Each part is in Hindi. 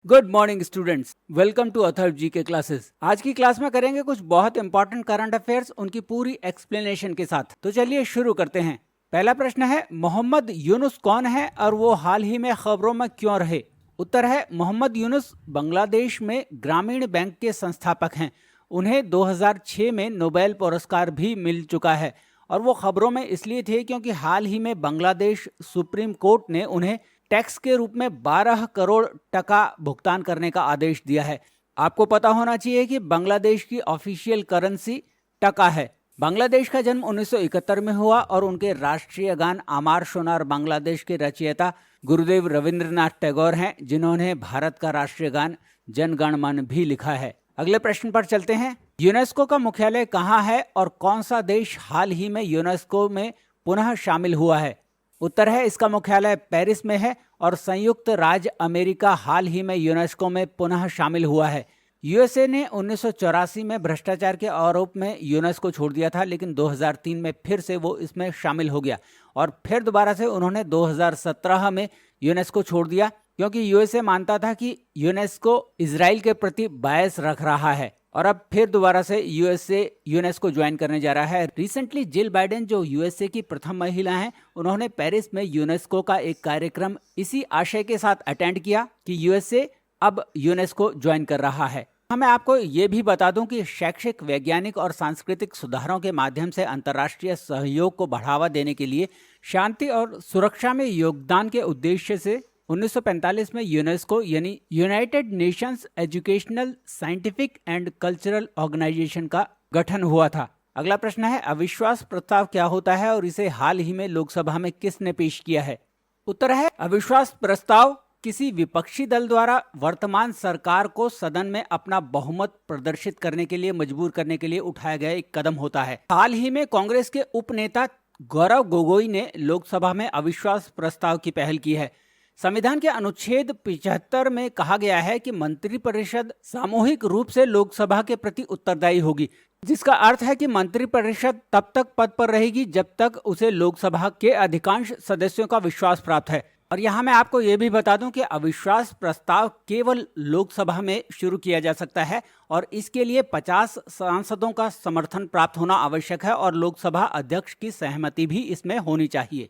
Good morning students, welcome to Atharva ji के क्लासेस। आज की क्लास में करेंगे कुछ बहुत इंपॉर्टेंट करंट अफेयर्स उनकी पूरी एक्सप्लेनेशन के साथ। तो चलिए शुरू करते हैं। पहला प्रश्न है, मोहम्मद यूनुस कौन है और वो हाल ही में खबरों में क्यों रहे? उत्तर है, मोहम्मद यूनुस बांग्लादेश में ग्रामीण बैंक के संस्थापक हैं। उन्हें 2006 में नोबेल पुरस्कार भी मिल चुका है और वो खबरों में इसलिए थे क्योंकि हाल ही में बांग्लादेश सुप्रीम कोर्ट ने उन्हें टैक्स के रूप में 12 करोड़ टका भुगतान करने का आदेश दिया है। आपको पता होना चाहिए कि बांग्लादेश की ऑफिशियल करेंसी टका है। बांग्लादेश का जन्म 1971 में हुआ और उनके राष्ट्रीय गान आमार सोनार बांग्लादेश के रचयिता गुरुदेव रविंद्रनाथ टैगोर हैं, जिन्होंने भारत का राष्ट्रीय गान जन गण मन भी लिखा है। अगले प्रश्न पर चलते हैं। यूनेस्को का मुख्यालय कहाँ है और कौन सा देश हाल ही में यूनेस्को में पुनः शामिल हुआ है? उत्तर है, इसका मुख्यालय पेरिस में है और संयुक्त राज्य अमेरिका हाल ही में यूनेस्को में पुनः शामिल हुआ है। यूएसए ने 1984 में भ्रष्टाचार के आरोप में यूनेस्को छोड़ दिया था, लेकिन 2003 में फिर से वो इसमें शामिल हो गया और फिर दोबारा से उन्होंने 2017 में यूनेस्को छोड़ दिया क्योंकि यूएसए मानता था कि यूनेस्को इजराइल के प्रति बायस रख रहा है और अब फिर दोबारा से यूएसए यूनेस्को ज्वाइन करने जा रहा है। रिसेंटली जिल बाइडेन, जो यूएसए की प्रथम महिला हैं, उन्होंने पेरिस में यूनेस्को का एक कार्यक्रम इसी आशय के साथ अटेंड किया कि यूएसए अब यूनेस्को ज्वाइन कर रहा है। मैं आपको ये भी बता दूं कि शैक्षिक, वैज्ञानिक और सांस्कृतिक सुधारों के माध्यम से अंतर्राष्ट्रीय सहयोग को बढ़ावा देने के लिए शांति और सुरक्षा में योगदान के उद्देश्य से 1945 में यूनेस्को यानी United Nations Educational, Scientific and Cultural Organization का गठन हुआ था। अगला प्रश्न है, अविश्वास प्रस्ताव क्या होता है और इसे हाल ही में लोकसभा में किसने पेश किया है? उत्तर है, अविश्वास प्रस्ताव किसी विपक्षी दल द्वारा वर्तमान सरकार को सदन में अपना बहुमत प्रदर्शित करने के लिए मजबूर करने के लिए उठाया गया एक कदम होता है। हाल ही में कांग्रेस के उपनेता गौरव गोगोई ने लोकसभा में अविश्वास प्रस्ताव की पहल की है। संविधान के अनुच्छेद 75 में कहा गया है कि मंत्रिपरिषद सामूहिक रूप से लोकसभा के प्रति उत्तरदायी होगी, जिसका अर्थ है कि मंत्रिपरिषद तब तक पद पर रहेगी जब तक उसे लोकसभा के अधिकांश सदस्यों का विश्वास प्राप्त है। और यहाँ मैं आपको ये भी बता दूं कि अविश्वास प्रस्ताव केवल लोकसभा में शुरू किया जा सकता है और इसके लिए 50 सांसदों का समर्थन प्राप्त होना आवश्यक है और लोकसभा अध्यक्ष की सहमति भी इसमें होनी चाहिए।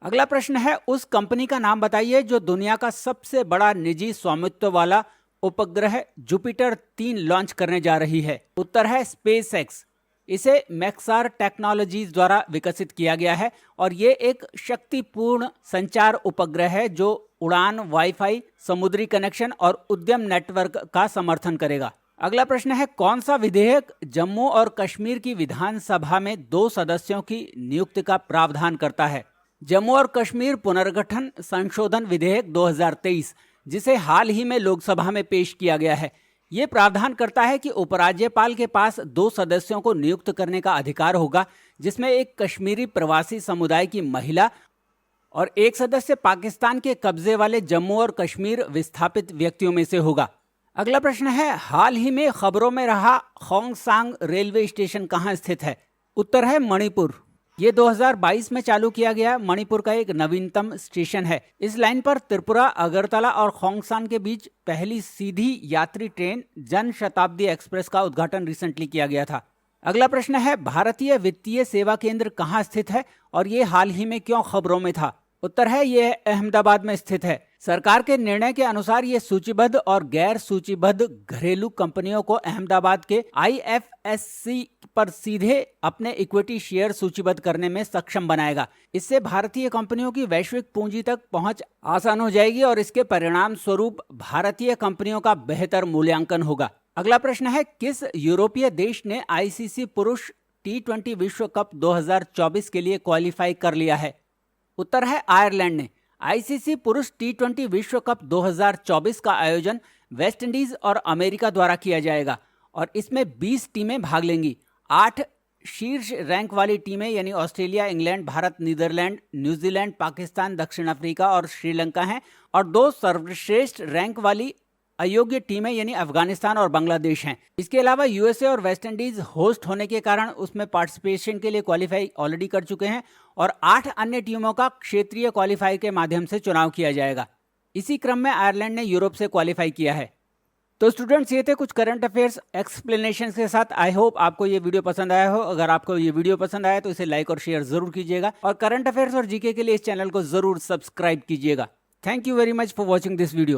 अगला प्रश्न है, उस कंपनी का नाम बताइए जो दुनिया का सबसे बड़ा निजी स्वामित्व वाला उपग्रह जुपिटर 3 लॉन्च करने जा रही है। उत्तर है, स्पेस एक्स। इसे मैक्सार टेक्नोलॉजीज द्वारा विकसित किया गया है और ये एक शक्तिपूर्ण संचार उपग्रह है जो उड़ान, वाईफाई, समुद्री कनेक्शन और उद्यम नेटवर्क का समर्थन करेगा। अगला प्रश्न है, कौन सा विधेयक जम्मू और कश्मीर की विधानसभा में 2 सदस्यों की नियुक्ति का प्रावधान करता है? जम्मू और कश्मीर पुनर्गठन संशोधन विधेयक 2023, जिसे हाल ही में लोकसभा में पेश किया गया है। ये प्रावधान करता है कि उपराज्यपाल के पास 2 सदस्यों को नियुक्त करने का अधिकार होगा, जिसमें एक कश्मीरी प्रवासी समुदाय की महिला और एक सदस्य पाकिस्तान के कब्जे वाले जम्मू और कश्मीर विस्थापित व्यक्तियों में से होगा। अगला प्रश्न है, हाल ही में खबरों में रहा खोंगसांग रेलवे स्टेशन कहाँ स्थित है? उत्तर है, मणिपुर। ये 2022 में चालू किया गया मणिपुर का एक नवीनतम स्टेशन है। इस लाइन पर त्रिपुरा, अगरतला और खोंगसान के बीच पहली सीधी यात्री ट्रेन जन शताब्दी एक्सप्रेस का उद्घाटन रिसेंटली किया गया था। अगला प्रश्न है, भारतीय वित्तीय सेवा केंद्र कहाँ स्थित है और ये हाल ही में क्यों खबरों में था? उत्तर है, ये अहमदाबाद में स्थित है। सरकार के निर्णय के अनुसार ये सूचीबद्ध और गैर सूचीबद्ध घरेलू कंपनियों को अहमदाबाद के आईएफएससी पर सीधे अपने इक्विटी शेयर सूचीबद्ध करने में सक्षम बनाएगा। इससे भारतीय कंपनियों की वैश्विक पूंजी तक पहुंच आसान हो जाएगी और इसके परिणाम स्वरूप भारतीय कंपनियों का बेहतर मूल्यांकन होगा। अगला प्रश्न है, किस यूरोपीय देश ने आईसीसी पुरुष T20 विश्व कप 2024 के लिए क्वालिफाई कर लिया है? उत्तर है, आयरलैंड ने। आईसीसी पुरुष T20 विश्व कप 2024 का आयोजन वेस्ट इंडीज और अमेरिका द्वारा किया जाएगा और इसमें 20 टीमें भाग लेंगी। 8 शीर्ष रैंक वाली टीमें यानी Australia, England, Bharat, Netherlands, New Zealand, Pakistan, दक्षिण अफ्रीका और श्रीलंका हैं और 2 सर्वश्रेष्ठ रैंक वाली अयोग्य टीमें यानी अफगानिस्तान और बांग्लादेश हैं। इसके अलावा यूएसए और वेस्ट इंडीज होस्ट होने के कारण उसमें पार्टिसिपेशन के लिए क्वालिफाई ऑलरेडी कर चुके हैं और 8 अन्य टीमों का क्षेत्रीय क्वालिफाई के माध्यम से चुनाव किया जाएगा। इसी क्रम में आयरलैंड ने यूरोप से क्वालिफाई किया है। तो स्टूडेंट्स, ये थे कुछ करंट अफेयर्स एक्सप्लेनेशन के साथ। आई होप आपको ये वीडियो पसंद आया हो। अगर आपको ये वीडियो पसंद आया तो इसे लाइक और शेयर जरूर कीजिएगा और करंट अफेयर्स और जीके के लिए इस चैनल को जरूर सब्सक्राइब कीजिएगा। Thank you very much for watching this video.